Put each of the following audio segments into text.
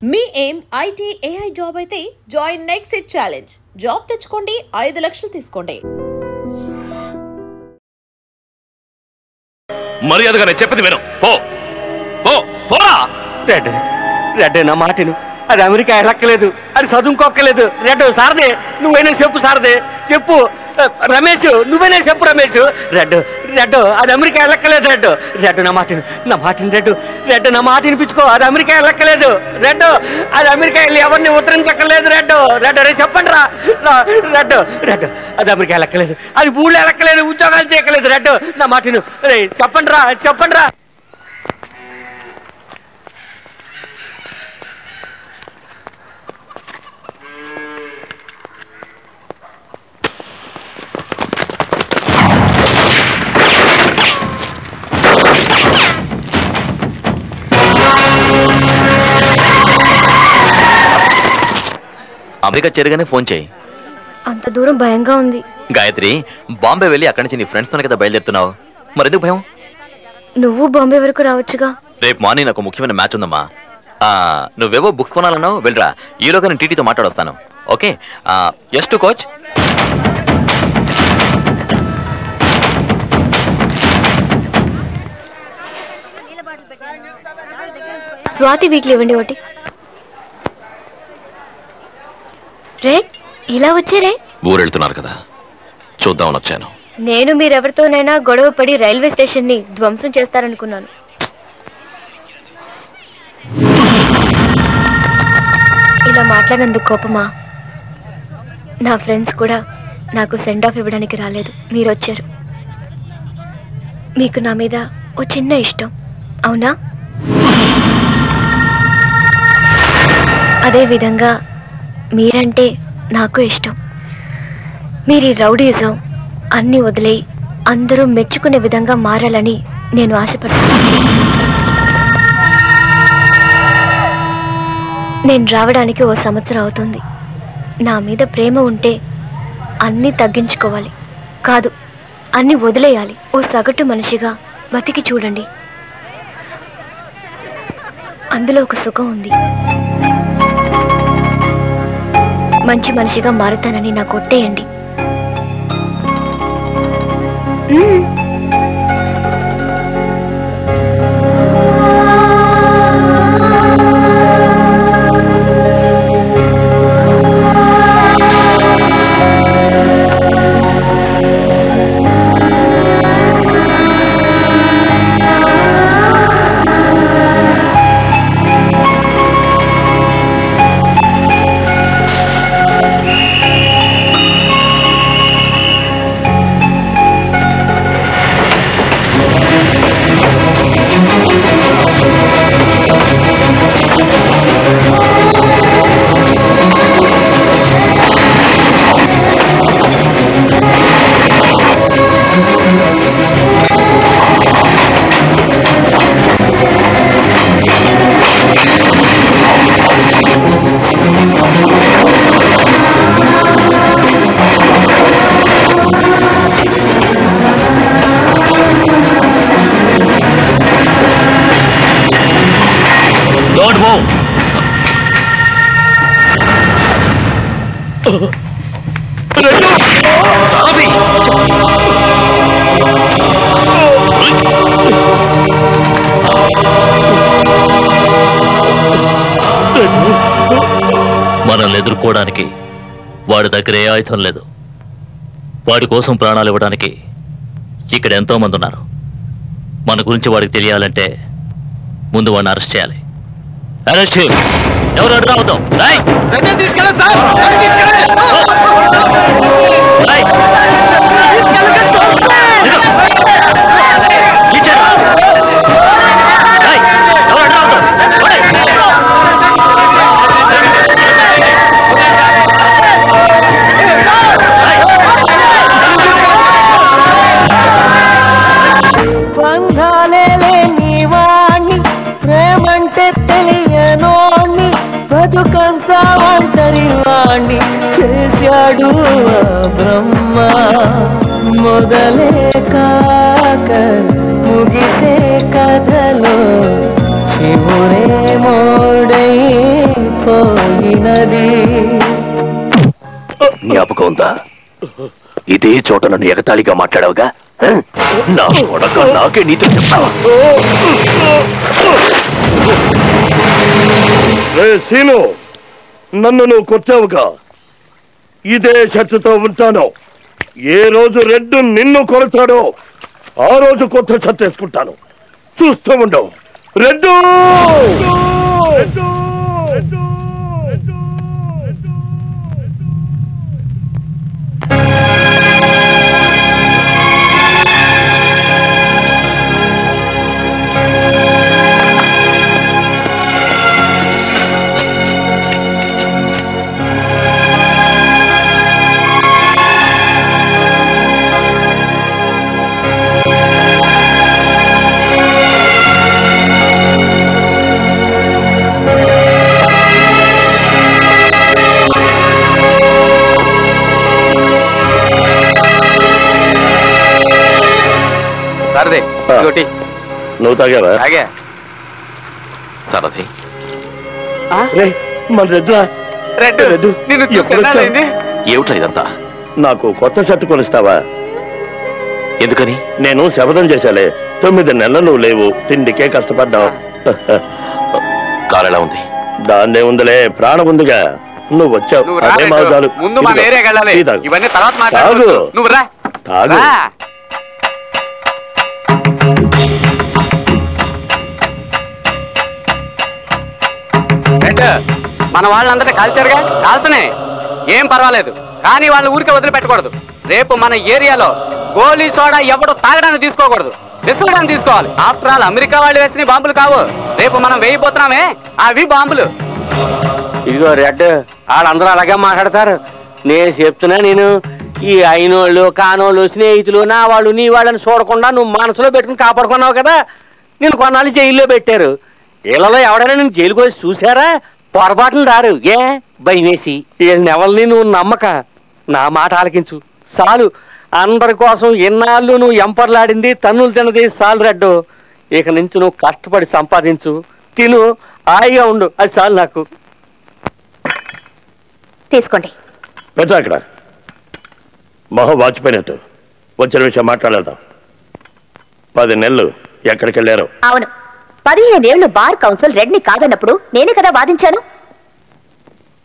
మీ ఏం IT AI job అయితే join next it challenge. Job తెచ్చుకోండి, 5 లక్షలు తీసుకోండి. మర్యాదగా నేను చెప్పేది విను. పో పో పోరా. రెడ్ నా మాటను. అది అమెరికా వెళ్ళక్కలేదు, అది చదువుకోక్కలేదు. రెడ్ సారదే, నువ్వైనా చెప్పు సారదే, చెప్పు రమేష్, నువ్వైనా చెప్పు రమేష్. రెడ్ అది అమెరికా వెళ్ళక్కలేదు. రెడ్ నా మాటను రెడ్ నా మాట వినిపించుకో. అది అమెరికా వెళ్ళక్కలేదు. అది అమెరికా వెళ్ళి ఎవరిని ఉత్తరించక్కర్లేదు. రెడ్ రే చెప్పండి రా. రెడ్ అది అమెరికా వెళ్ళక్కలేదు, అది ఊళ్ళో వెళ్ళక్కలేదు, ఉద్యోగాలు చేయక్కలేదు. రెడ్ నా మాటను రే చెప్పండి రా. అమెరికా చేరగానే ఫోన్ చేయి. అంత దూరం భయంగా ఉంది. గాయత్రి, బాంబే వెళ్ళి అక్కడి నుంచి నీ ఫ్రెండ్స్ తోనే కదా బయలుదేరుతున్నావు, మరెందుకు భయం? నువ్వు బాంబే వరకు రావచ్చుగా. రేపు మార్నింగ్ నాకు ముఖ్యమైన మ్యాచ్ ఉందమ్మా. నువ్వేవో బుక్స్ కొనాలన్నావు, వెళ్ళరా. ఈలోగా నేను టీటీతో మాట్లాడొస్తాను. Okay, S two coach. Swathi weekly ఇవ్వండి ఒకటి. రెడ్ ఇలా వచ్చారే? ఊరెళ్తున్నారు కదా, చూద్దామని వచ్చాను. నేను మీరెవరితోనైనా గొడవ పడి రైల్వే స్టేషన్ ని ధ్వంసం చేస్తారనుకున్నాను. ఇలా మాట్లాడినందుకు కోపమా? నా ఫ్రెండ్స్ కూడా నాకు సెండ్ ఆఫ్ ఇవ్వడానికి రాలేదు, మీరు వచ్చారు. మీకు నా మీద ఓ చిన్న ఇష్టం, అవునా? అదే విధంగా మీరంటే నాకు ఇష్టం. మీరు రౌడీజం అన్నీ వదిలే అందరూ మెచ్చుకునే విధంగా మారాలని నేను ఆశపడతాను. నేను రావడానికి ఓ సంవత్సరం అవుతుంది. నా మీద ప్రేమ ఉంటే అన్నీ తగ్గించుకోవాలి, కాదు అన్నీ వదిలేయాలి. ఓ సగటు మనిషిగా బతికి చూడండి, అందులో ఒక సుఖం ఉంది. మంచి మనిషిగా మారుతానని నాకు ఒట్టేయండి. మనల్ని ఎదుర్కోవడానికి వాడి దగ్గర ఏ ఆయుధం లేదు. వాడి కోసం ప్రాణాలు ఇవ్వడానికి ఇక్కడ ఎంతో మంది ఉన్నారు. మన గురించి వాడికి తెలియాలంటే ముందు వాడిని అరెస్ట్ చేయాలి. అరెస్ట్ ఎవరు అడ్డు రావద్దాం. బతుకంతా ఒంటరి వాణ్ణి చేశాడు బ్రహ్మ. మొదలే కాక ముగిసే కథలో చివురే మోడై జ్ఞాపకం ఉందా? ఇదే చోట నన్ను ఎగతాళిగా మాట్లాడావుగా? నా కొడక నాకే నీతో చెప్తావా? సీను, నన్ను నువ్వు కొట్టావుగా, ఇదే షర్టుతో ఉంటాను. ఏ రోజు రెడ్డు నిన్ను కొడతాడో ఆ రోజు కొత్త షర్ట్ వేసుకుంటాను. చూస్తూ ఉండవు. రెడ్డు నువ్వు తాగావా? సారథి, మన రెడ్డు ఏమిట్రా ఇదంతా? నాకు కొత్త షర్టు కొనిస్తావా? ఎందుకని? నేను శపథం చేశాలే, 9 నెలలు నువ్వు లేవు, తిండికే కష్టపడ్డావు. కారు ఎలా ఉంది? దాన్నే ఉందిలే, ప్రాణం ఉందిగా. నువ్వు వచ్చావు, అదే మాదాలు. తాగు. మన వాళ్ళందరూ కాల్చారుగా, కాల్చనే, ఏం పర్వాలేదు. కానీ వాళ్ళ ఊరికే వదిలిపెట్టకూడదు. రేపు మన ఏరియాలో గోలీ సోడా ఎవడు తాగడానికి తీసుకోకూడదు, విసరడానికి తీసుకోవాలి. ఆఫ్టర్ ఆల్ అమెరికా వాళ్ళు వేసిన బాంబులు కావు, రేపు మనం వేయిపోతున్నామే అవి బాంబులు. ఇదిగో రెడ్, వాళ్ళందరూ అలాగే మాట్లాడతారు. నేను చెప్తున్నా, నేను ఈ అయినోళ్ళు కానోళ్ళు స్నేహితులు నా వాళ్ళు నీ వాళ్ళని చూడకుండా నువ్వు మనసులో పెట్టుకుని కాపాడుకున్నావు కదా. నేను కొన్నాళ్ళు జైల్లో పెట్టారు. వీళ్ళలో ఎవడైనా నేను జైలుకి వచ్చి చూసారా? పొరపాటును రారు. ఏ భయమేసి ఎవరిని నువ్వు నమ్మక, నా మాట ఆలకించు చాలు. అందరి కోసం ఎన్నాళ్ళు నువ్వు ఎంపర్లాడింది, తన్నులు తిన్నది చాలు రెడ్డు. ఇక నుంచి నువ్వు కష్టపడి సంపాదించు, తిను, హాయిగా ఉండు, అది చాలు నాకు. తీసుకోండి. పెట్టా అక్కడ మొహం వాచిపోయినట్టు. వచ్చిన విషయం మాట్లాడదాం. 10 నెలలు ఎక్కడికి వెళ్ళారు? అవును, 15 ఏళ్లు బార్ కౌన్సిల్ రెడ్ని కాదన్నప్పుడు నేనే కదా వాదించాను.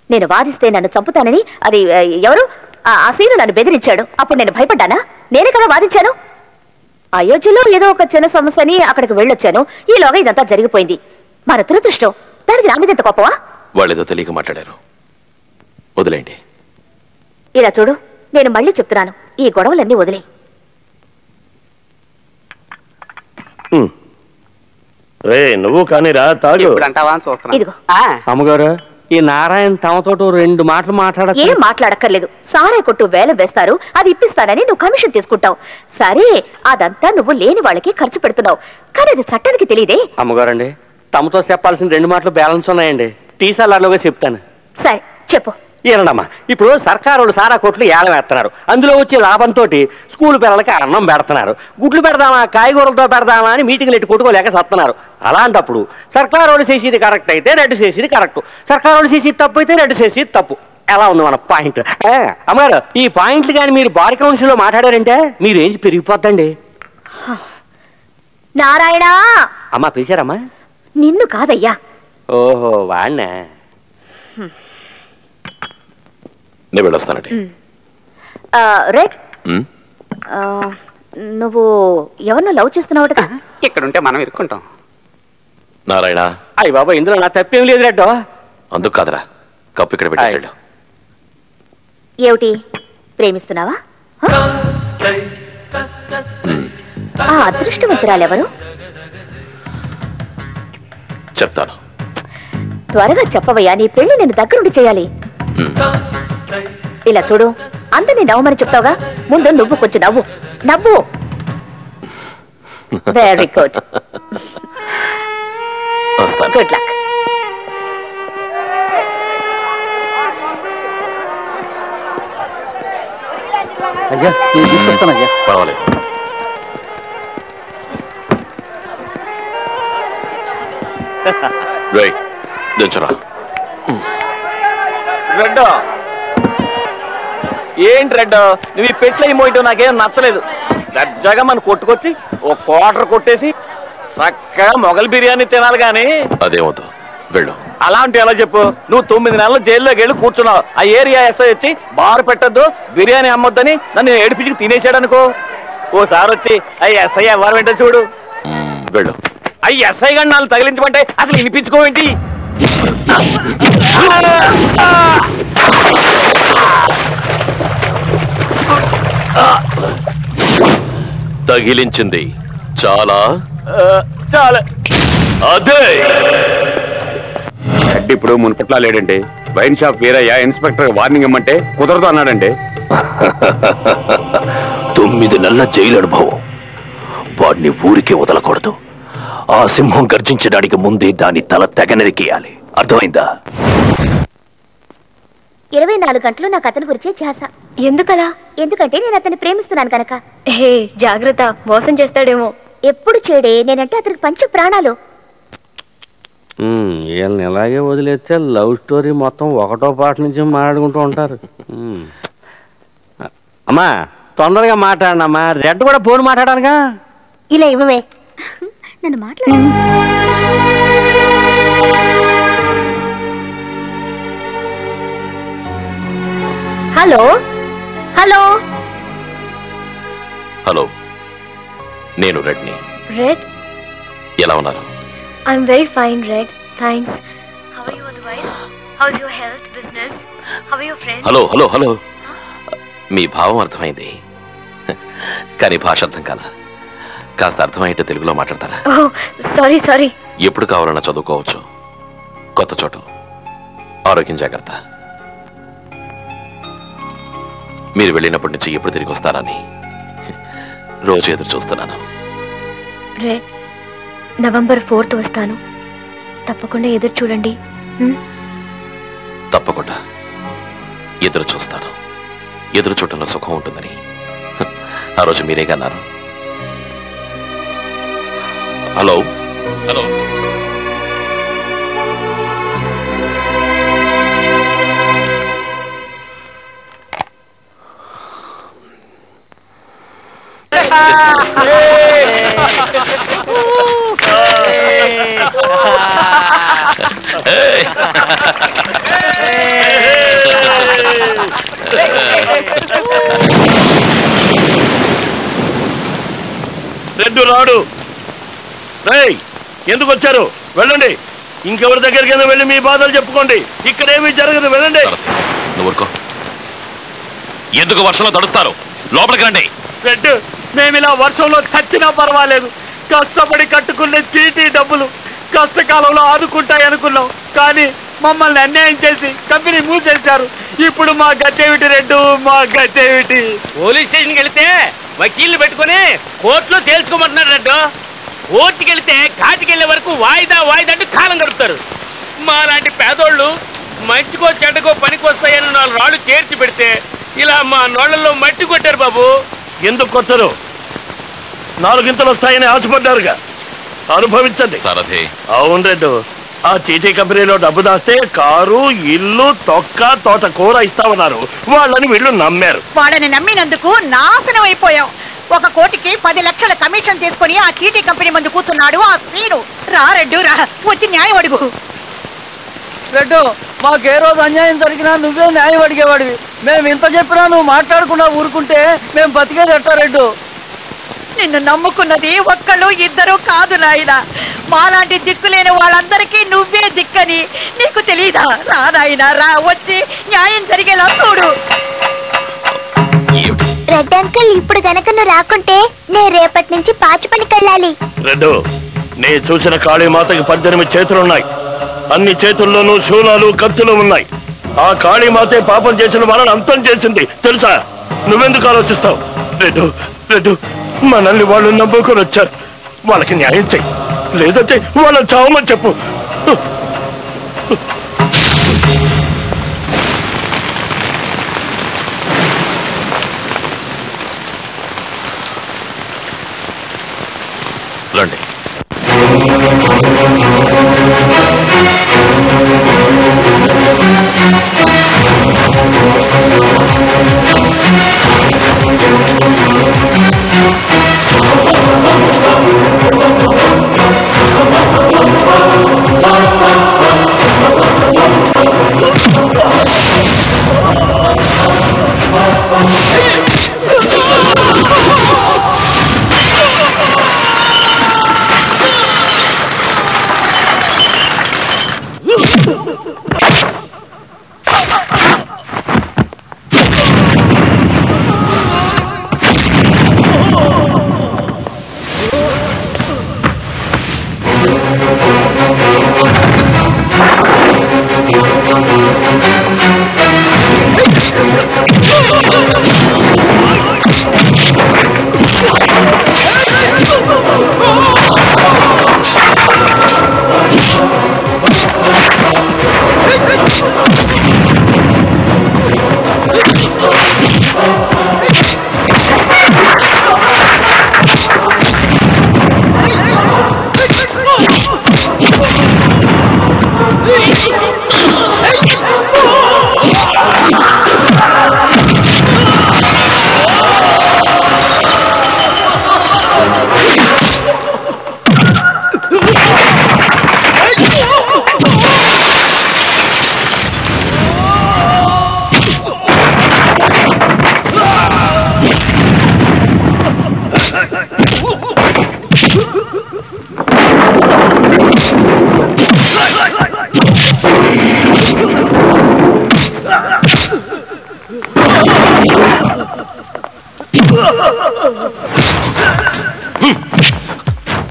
నేను వాదిస్తే నన్ను చంపుతానని అది ఎవరు ఆ సీను నన్ను బెదిరించాడు. అప్పుడు నేను భయపడ్డానా? నేనే కదా వాదించాను. అయోధ్యలో ఏదో ఒక చిన్న సమస్యని అక్కడికి వెళ్ళొచ్చాను. ఈలోగా ఇదంతా జరిగిపోయింది. మన దురదృష్టం. దానికి నా మీద ఎంత కోపమా? వాళ్ళేదో తెలియక మాట్లాడారు, వదిలేండి. ఇలా చూడు, నేను మళ్ళీ చెప్తున్నాను, ఈ గొడవలన్నీ వదిలే. రే నువ్వు కానీ రా, తాగు. ఇదిగో. అమ్మగారు, ఈ నారాయణ తమతో 2 మాటలు మాట్లాడ. ఏం మాట్లాడక్కర్లేదు. సారే కొట్టు వేలం వేస్తారు, అది ఇప్పిస్తానని నువ్వు కమిషన్ తీసుకుంటావు. సరే, అదంతా నువ్వు లేని వాళ్ళకి ఖర్చు పెడుతున్నావు, కానీ అది చట్టానికి తెలియదే. అమ్మగారండి, తమతో చెప్పాల్సిన 2 మాటలు బ్యాలెన్స్ ఉన్నాయండి. తీసాలాగా చెప్తాను. సరే చెప్పు. ఏనండమ్మా, ఇప్పుడు సర్కారు సారా కొట్లు ఏలం వేస్తున్నారు. అందులో వచ్చే లాభంతో స్కూల్ పిల్లలకి అన్నం పెడుతున్నారు. గుడ్లు పెడదామా కాయగూరలతో పెడదామా అని మీటింగ్లు ఎట్టి కొట్టుకోలేక సత్తున్నారు. అలాంటప్పుడు సర్కారు చేసేది కరెక్ట్ అయితే రెడ్డు చేసేది కరెక్ట్, సర్కారు చేసేది తప్పు అయితే రెడ్డు చేసేది తప్పు. ఎలా ఉంది మన పాయింట్? అమ్మగారు, ఈ పాయింట్లు కానీ మీరు బార్ కౌన్సిల్లో మాట్లాడారంటే మీరు ఏం పెరిగిపోద్దండి. నారాయణ. అమ్మా పిలిచారమ్మా? నిన్ను కాదయ్యా. ఓహో వాణ్ణా. నేను వెళ్ళొస్తానండి. రెడ్, నువ్వు ఎవరినో లవ్ చేస్తున్నావు కదా? ఇక్కడుంటే మనం ఇరుక్కుంటాం. నారాయణ. అయ్య బాబా, ఇందులో నా తప్పేం లేదు రెడ్డో. అందుకు కాదరా, కప్పు ఇక్కడ పెట్టేసాడు. ఏమిటి, ప్రేమిస్తున్నావా? ఆ అదృష్టవంతురాలెవరు? చెప్తాను. త్వరగా చెప్పవయ్యా, నీ పెళ్లి నేను దగ్గరుండి చేయాలి. ఇలా చూడు, అందరినీ నవ్వమని చెప్తావుగా, ముందు నువ్వు కొంచెం నవ్వు. నవ్వు. Very good. Good luck. అయ్యా నేను తీసుకొస్తానయ్యా. పర్వాలేదు. దించరా. రెడ్డు ఏంటి రెడ్డు నువ్వు ఈ పెట్ల మోయటం నాకేం నచ్చలేదు. దర్జాగా మనం కొట్టుకొచ్చి ఓ క్వార్టర్ కొట్టేసి చక్కగా మొగల్ బిర్యానీ తినాలి గాని. అదేమవుతు వెళ్ళు. అలా అంటే ఎలా చెప్పు? నువ్వు 9 నెలలు జైల్లోకి వెళ్ళి కూర్చున్నావు. ఆ ఏరియా ఎస్ఐ వచ్చి బారు పెట్టద్దు బిర్యానీ అమ్మొద్దని నన్ను ఏడిపించి తినేసాడు అనుకో. ఓసారి వచ్చి అయ్యి ఎస్ఐ ఎవరు వెంట చూడు. వెళ్ళు. అయ్యి ఎస్ఐ గారిని నాలుగు తగిలించమంటే అసలు వినిపించుకోవేంటి? తగిలించింది చాలా చాలా అదే. హెడ్ ఇప్పుడు మున్పట్లా లేడండి. Wine shop Veerayya inspector warning ఇమ్మంటే కుదరదు అన్నాడండి. 9 నెలల జైలు అనుభవం. వాడిని ఊరికే వదలకూడదు. ఆ సింహం గర్జించడానికి ముందే దాని తల తెగనరికేయాలి. అర్థమైందా? 24 గంటలు నాకు అతని గురించే ధ్యాస. ఎందుకలా? ఎందుకంటే నేను అతన్ని ప్రేమిస్తున్నాను కనుక. హే జాగ్రత్త, మోసం చేస్తాడేమో. ఎప్పుడు చేడే, నేనంటే అతనికి పంచ ప్రాణాలు. వీళ్ళని ఇలాగే వదిలేస్తే లవ్ స్టోరీ మొత్తం ఒకటో పాట నుంచి మాట్లాడుకుంటూ ఉంటారు. అమ్మా తొందరగా మాట్లాడనమ్మా. రెడ్ కూడా ఫోన్ మాట్లాడాలిగా. ఇలా ఇవ్వవే నన్ను మాట్లాడు. హలో హలో హలో, నేను రెడ్ని. రెడ్, ఎలా ఉన్నారు? I'm very fine red, thanks. How are you otherwise? How's your health, business? How are your friends? Hello hello hello, మీ భావం అర్థమైంది కానీ భాష అర్థం కాల. కాస్త అర్థమయ్యేట్టు తెలుగులో మాట్లాడతారా? Sorry sorry. ఎప్పుడు కావాలన్నా చదువుకోవచ్చు. కొత్త చోటు, ఆరోగ్యం జాగ్రత్త. మీరు వెళ్ళినప్పటి నుంచి ఎప్పుడు తిరిగి వస్తారని రోజు ఎదురు చూస్తున్నాను. రెడ్, నవంబర్ 4th వస్తాను. తప్పకుండా ఎదురు చూడండి. తప్పకుండా ఎదురు చూస్తాను. ఎదురు చూడటంలో సుఖం ఉంటుందని ఆ రోజు మీరేగా అన్నారు. హలో హలో, రెడ్డు రాడు. రేయ్, ఎందుకు వచ్చారు? వెళ్ళండి. ఇంకెవరి దగ్గరికి వెళ్ళి మీ బాధలు చెప్పుకోండి. ఇక్కడేమీ జరగదు, వెళ్ళండి. నువ్వు ఊరుకో. ఎందుకు వర్షంలో తడుస్తారు? లోపలికి రండి. రెడ్డు, మేమిలా వర్షంలో చచ్చినా పర్వాలేదు. కష్టపడి కట్టుకునే చీటీ డబ్బులు కష్టకాలంలో ఆదుకుంటాయనుకున్నాం. కానీ మమ్మల్ని అన్యాయం చేసి కంపెనీ మూసేశారు. ఇప్పుడు మా గతేమిటి రెడ్డు, మా గతేమిటి? పోలీస్ స్టేషన్కి వెళితే వకీల్ని పెట్టుకుని కోర్టులో తేల్చుకోమంటున్నారు రెడ్డు. కోర్టుకి వెళితే కాటికి వెళ్ళే వరకు వాయిదా వాయిదా అంటూ కాలం గడుపుతారు. మా లాంటి పేదోళ్ళు మంచికో చెడ్డకో పనికి వస్తాయని 4 రాళ్ళు చేర్చి పెడితే ఇలా మా నోళ్లలో మట్టి కొట్టారు బాబు. ఎందుకు కొత్తరు? 4 గింతలు వస్తాయని ఆశపడ్డారుగా, అనుభవించండి. అవును రెడ్డు, ఆ చీటీ కంపెనీలో డబ్బు దాస్తే కారు, ఇల్లు, తొక్క, తోట కూర ఇస్తామన్నారు. వాళ్ళని వీళ్ళు నమ్మారు. వాళ్ళని నమ్మినందుకు నాశనం అయిపోయాం. 1 కోటికి 10 లక్షల కమిషన్ తీసుకుని ఆ చీటీ కంపెనీ ముందు కూర్చున్నాడు ఆ శ్రీను. రా రెడ్డు రా, వచ్చి న్యాయం అడుగు. రెడ్డు, మాకే రోజు అన్యాయం జరిగినా నువ్వే న్యాయం అడిగేవాడివి. మేము ఇంత చెప్పినా నువ్వు మాట్లాడకుండా ఊరుకుంటే మేము బతికేది ఎట్టా రెడ్డు? నిన్ను నమ్ముకున్నది 1 2 కాదు నాయన. మాలాంటి దిక్కులేని వాళ్ళందరికీ నువ్వే దిక్కని నీకు తెలీదా? రా నాయన రా, వచ్చి న్యాయం జరిగేలా చూడు. రెడ్ అంకుల్, ఇప్పుడు గనక నువ్వు రాకుంటే నేను రేపటి నుంచి పాచి పనికి వెళ్ళాలి. రెడ్డు, నే చూసిన కాళీమాతకి 18 చేతులున్నాయి. అన్ని చేతుల్లోనూ శూలాలు, కత్తులు ఉన్నాయి. ఆ కాళీమాతే పాపం చేసిన వాళ్ళని అంతం చేసింది తెలుసా? నువ్వెందుకు ఆలోచిస్తావు? రెడ్డు రెడ్డు, మనల్ని వాళ్ళు నమ్ముకొని వచ్చారు. వాళ్ళకి న్యాయం చెయ్యి, లేదంటే వాళ్ళని చావమని చెప్పు. రండి.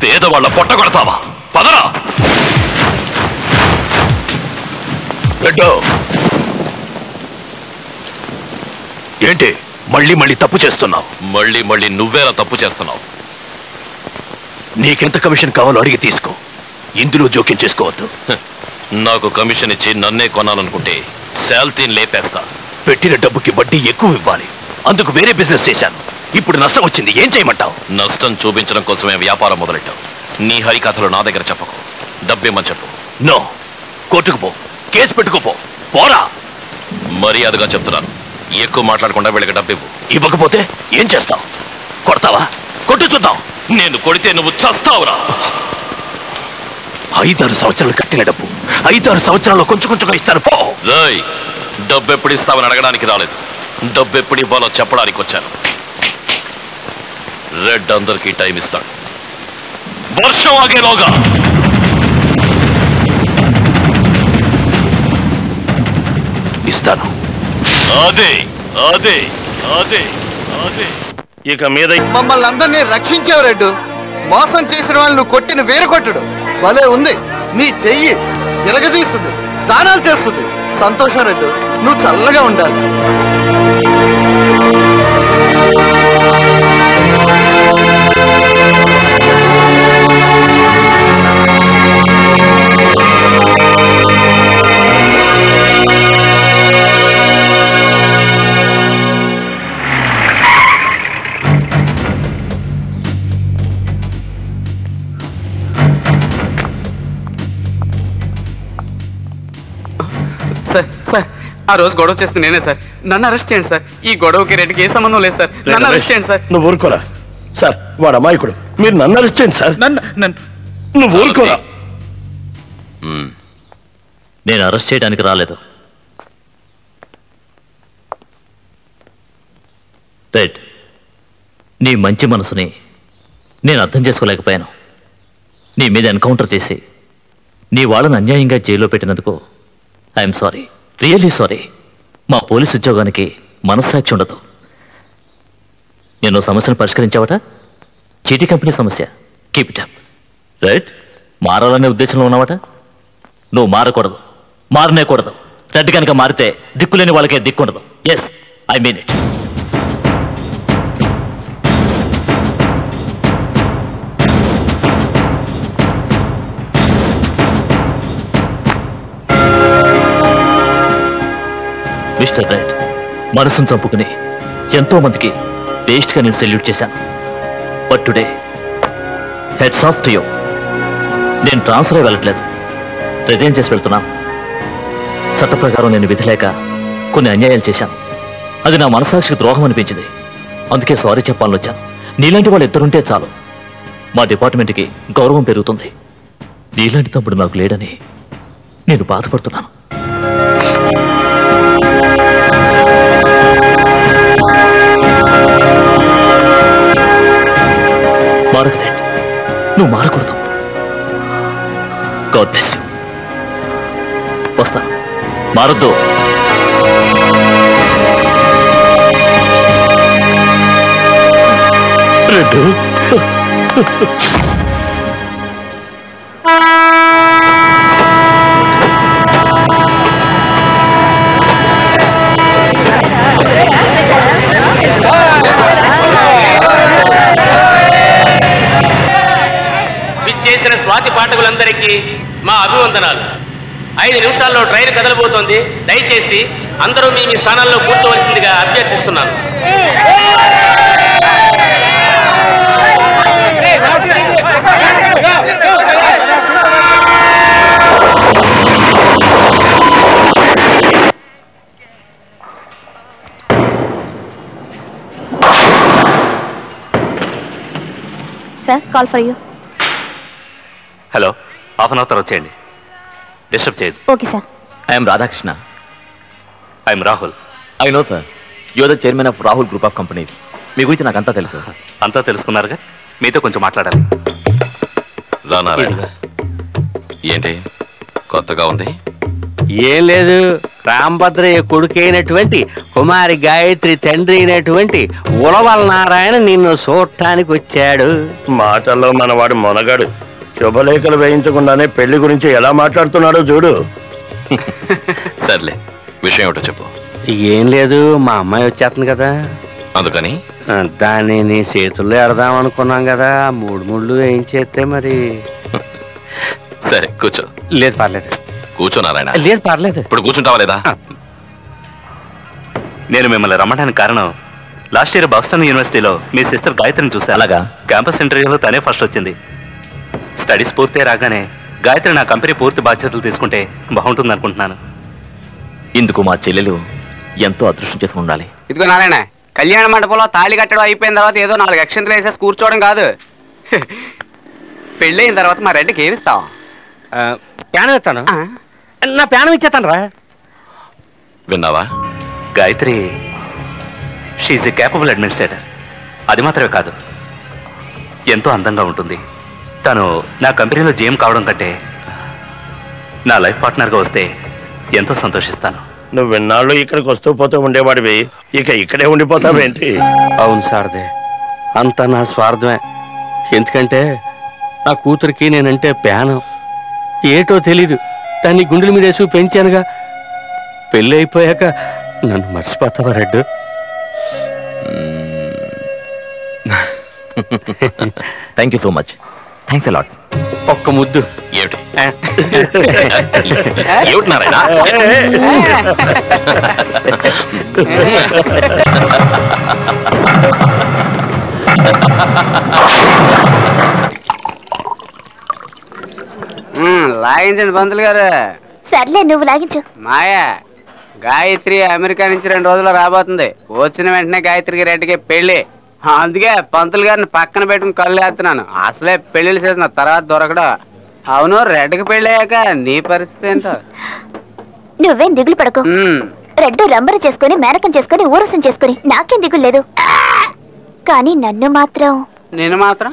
పేదవాళ్ళ పొట్ట కొడతావా? పదరా. ఏంటి మళ్ళీ మళ్ళీ తప్పు చేస్తున్నావు? మళ్ళీ నువ్వేలా తప్పు చేస్తున్నావు? నీకెంత కమిషన్ కావాలో అడిగి తీసుకో. ఇందులో జోక్యం చేసుకోవద్దు. నాకు కమిషన్ ఇచ్చి నన్నే కొనాలనుకుంటే శాల్తీని లేపేస్తా. పెట్టిన డబ్బుకి వడ్డీ ఎక్కువ ఇవ్వాలి. అందుకు వేరే బిజినెస్ చేశాను. ఇప్పుడు నష్టం వచ్చింది, ఏం చేయమంటావు? నష్టం చూపించడం కోసమే వ్యాపారం మొదలెట్టావు. నీ హరికథలు నా దగ్గర చెప్పకు. డబ్బేమని చెప్పు. నో, కోర్టుకు పో, కేసు పెట్టుకోపో. పోరా. మర్యాదగా చెప్తున్నాను, ఎక్కువ మాట్లాడకుండా వీళ్ళకి డబ్బివ్వు. ఇవ్వకపోతే ఏం చేస్తావు? కొడతావా? కొట్టు చూద్దాం. నేను కొడితే నువ్వు చస్తావురా. 5-6 సంవత్సరాలు కట్టిన డబ్బు 5-6 సంవత్సరాల్లో కొంచెం కొంచెంగా ఇస్తాను. పో. రేయ్, డబ్బు ఎప్పుడు ఇస్తావని అడగడానికి రాలేదు, డబ్బు ఎప్పుడు ఇవ్వాలో చెప్పడానికి వచ్చాను. రెడ్ అందరికీ టైం ఇస్తాడు. వర్షం ఆగేలోగా ఇస్తాను. అదే అదే అదే అదే ఇక మీద మమ్మల్ని అందరినీ రక్షించావు రెడ్డు. మోసం చేసిన వాళ్ళను కొట్టిన వేరు కొట్టడు భలే ఉంది. నీ చెయ్యి ఎరగదీస్తుంది, దానాలు చేస్తుంది. సంతోషం రెడ్డు, నువ్వు చల్లగా ఉండాలి. సార్ సార్, ఆ రోజు గొడవ చేస్తే నేనే సార్. నన్ను అరెస్ట్ చేయండి సార్. ఈ గొడవకి రెడ్డికి ఏ సంబంధం లేదు సార్. నన్ను అరెస్ట్ చేయండి సార్. నువ్వు ఊరుకోరా సార్, వాడు అమాయకుడు. మీరు నన్ను అరెస్ట్ చేయండి సార్. నువ్వు ఊరుకోరా. నేను అరెస్ట్ చేయడానికి రాలేదు. రైట్, నీ మంచి మనసుని నేను అర్థం చేసుకోలేకపోయాను. నీ మీద ఎన్కౌంటర్ చేసి నీ వాళ్ళని అన్యాయంగా జైల్లో పెట్టినందుకు ఐఎమ్ సారీ, రియల్లీ సారీ. మా పోలీసు ఉద్యోగానికి మనస్సాక్షి ఉండదు. నేను సమస్యను పరిష్కరించావట, చీటీ కంపెనీ సమస్య. Keep it up. రైట్, మారాలనే ఉద్దేశంలో ఉన్నావట. నువ్వు మారకూడదు, మారనేకూడదు. రెడ్ కనుక మారితే దిక్కులేని వాళ్ళకే దిక్కుండదు. Yes, I mean it. Mister right, మనసును చంపుకుని ఎంతో మందికి వేస్ట్గా నేను సెల్యూట్ చేశాను. But today heads off to you. నేను ట్రాన్స్ఫర్ అయి వెళ్ళట్లేదు, రిజైన్ చేసి వెళ్తున్నాను. చట్ట ప్రకారం నేను విధి లేక కొన్ని అన్యాయాలు చేశాను. అది నా మనసాక్షికి ద్రోహం అనిపించింది. అందుకే సారీ చెప్పాలని వచ్చాను. నీలాంటి వాళ్ళు ఇద్దరుంటే చాలు, మా డిపార్ట్మెంట్కి గౌరవం పెరుగుతుంది. నీలాంటి తమ్ముడు నాకు లేడని నేను బాధపడుతున్నాను. మార్గరెట్, నువ్వు మారకూడదు. God bless you. వస్తాను, మారొద్దు. రెడ్డు, స్వాతి పాఠకులందరికీ మా అభివందనాలు. 5 నిమిషాల్లో ట్రైన్ కదలబోతోంది. దయచేసి అందరూ మీ మీ స్థానాల్లో కూర్చోవలసిందిగా అభ్యర్థిస్తున్నాను. Sir, call for you. Hello, half an hour తర్వాత వచ్చేయండి. డిస్టర్బ్ చేయదు. Okay sir. I'm Radhakrishna. I'm Rahul. I know sir, you are the chairman of Rahul group of companies. మీ గురించి నాకు అంతా తెలుసు. అంతా తెలుసుకున్నారుగా, మీతో కొంచెం మాట్లాడాలి. రానారాయణ, ఏంటి కొత్తగా ఉంది? ఏం లేదు, రాంభద్రయ్య కొడుకైనటువంటి కుమారి గాయత్రి తండ్రి అయినటువంటి ఉలవల నారాయణ నిన్ను చూడటానికి వచ్చాడు. మాటల్లో మనవాడు మొనగాడు. శుభలేఖలు వేయించకుండానే పెళ్లి గురించి ఎలా మాట్లాడుతున్నాడో చూడు. సర్లే, విషయం ఏమిటో చెప్పు. ఏం లేదు, మా అమ్మాయి వచ్చేస్తుంది కదా, అందుకని దాన్ని నీ చేతుల్లో ఎడదాం అనుకున్నాం కదా. 3 ముళ్ళు ఏం చేస్తే మరి. సరే కూర్చో. లేదు పర్లేదు. కూర్చో నారాయణ. లేదు పర్లేదు. ఇప్పుడు కూర్చుంటావా లేదా? నేను మిమ్మల్ని రమ్మడానికి కారణం, లాస్ట్ ఇయర్ బాస్టన్ యూనివర్సిటీలో మీ సిస్టర్ గాయత్రిని చూసా. అలాగా? క్యాంపస్ ఇంటర్వ్యూలో తనే ఫస్ట్ వచ్చింది. స్టడీస్ పూర్తి రాగానే గాయత్రి నా కంపెనీ పూర్తి బాధ్యతలు తీసుకుంటే బాగుంటుంది అనుకుంటున్నాను. ఇందుకు మా చెల్లెలు ఎంతో అదృష్టం చేసుకుని ఉండాలి. ఇదిగో నారాయణ, కళ్యాణ మండపంలో తాళి కట్టడం అయిపోయిన తర్వాత ఏదో 4 అక్షంతలు వేసేసి కూర్చోవడం కాదు. పెళ్ళయిన తర్వాత మా రెడ్డికి ఏమిస్తావు? ప్యానం ఇస్తాను. నా ప్యానం ఇచ్చేస్తాను రా. విన్నావా? Gayatri she a capable administrator. అది మాత్రమే కాదు, ఎంతో అందంగా ఉంటుంది. తను నా కంపెనీలో జీఎం కావడం కంటే నా లైఫ్ పార్ట్నర్గా వస్తే ఎంతో సంతోషిస్తాను. నువ్వు విన్నాళ్ళు ఇక్కడికి వస్తూ పోతూ ఉండేవాడివి, ఇక ఇక్కడే ఉండిపోతావేంటి? అవును సార్దే, అంతా నా స్వార్థమే. ఎందుకంటే నా కూతురికి నేనంటే ప్యానం. ఏటో తెలీదు, దాన్ని గుండెల మీద వేసి పెంచానుగా. పెళ్ళి అయిపోయాక నన్ను మర్చిపోతావా రెడ్డు? Thank you so much. Thanks a lot. ఒక్క ముద్దు. ఏమిటి ఏమిటి నారాయణ? లాగించండి పంతులు గారు. సర్లే, నువ్వు లాగించు. మాయా, గాయత్రి అమెరికా నుంచి 2 రోజుల్లో రాబోతుంది. వచ్చిన వెంటనే గాయత్రికి రెడ్డికి పెళ్లి. అందుకే పంతులు గారిని పక్కన పెట్టుకుని కళ్ళు వేస్తున్నాను. అసలే పెళ్లిళ్ళు చేసిన తర్వాత దొరకడు. అవును, రెడ్డికి పెళ్లి అయ్యాక నీ పరిస్థితి ఏంటో? నువ్వేం దిగులు పడకు. రెడ్డు రంబర చేసుకుని మేనకం చేసుకుని ఊరసం చేసుకుని నాకేం దిగులు లేదు. కానీ నన్ను మాత్రం